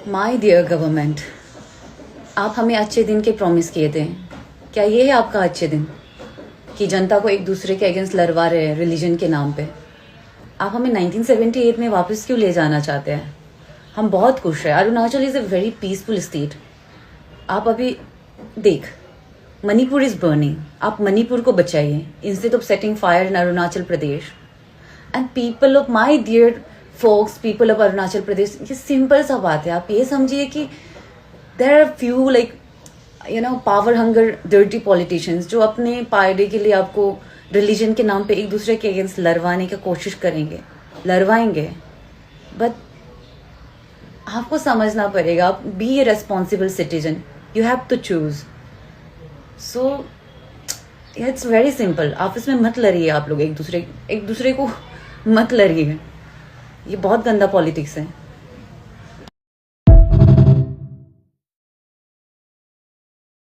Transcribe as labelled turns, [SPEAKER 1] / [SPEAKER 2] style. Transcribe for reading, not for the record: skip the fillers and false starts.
[SPEAKER 1] My dear government, आप हमें अच्छे दिन के प्रॉमिस किए थे। क्या ये है आपका अच्छे दिन कि जनता को एक दूसरे के अगेंस्ट लड़वा रहे हैं रिलीजन के नाम पे? आप हमें 1978 में वापस क्यों ले जाना चाहते हैं? हम बहुत खुश हैं। Arunachal is a very peaceful state. आप अभी देख, मणिपुर इज़ बर्निंग। आप मणिपुर को बचाइए instead of setting fire in Arunachal Pradesh. And people of my dear folks, people of Arunachal Pradesh, ये सिंपल सा बात है। आप ये समझिए कि there are few like power hungry dirty politicians जो अपने फायदे के लिए आपको रिलीजन के नाम पे एक दूसरे के अगेंस्ट लड़वाने की कोशिश करेंगे, लड़वाएंगे। बट आपको समझना पड़ेगा, आप be a responsible citizen, you have to choose. So it's very simple. आपस में मत लड़िए, आप लोग एक दूसरे को मत लड़िए। ये बहुत गंदा पॉलिटिक्स है।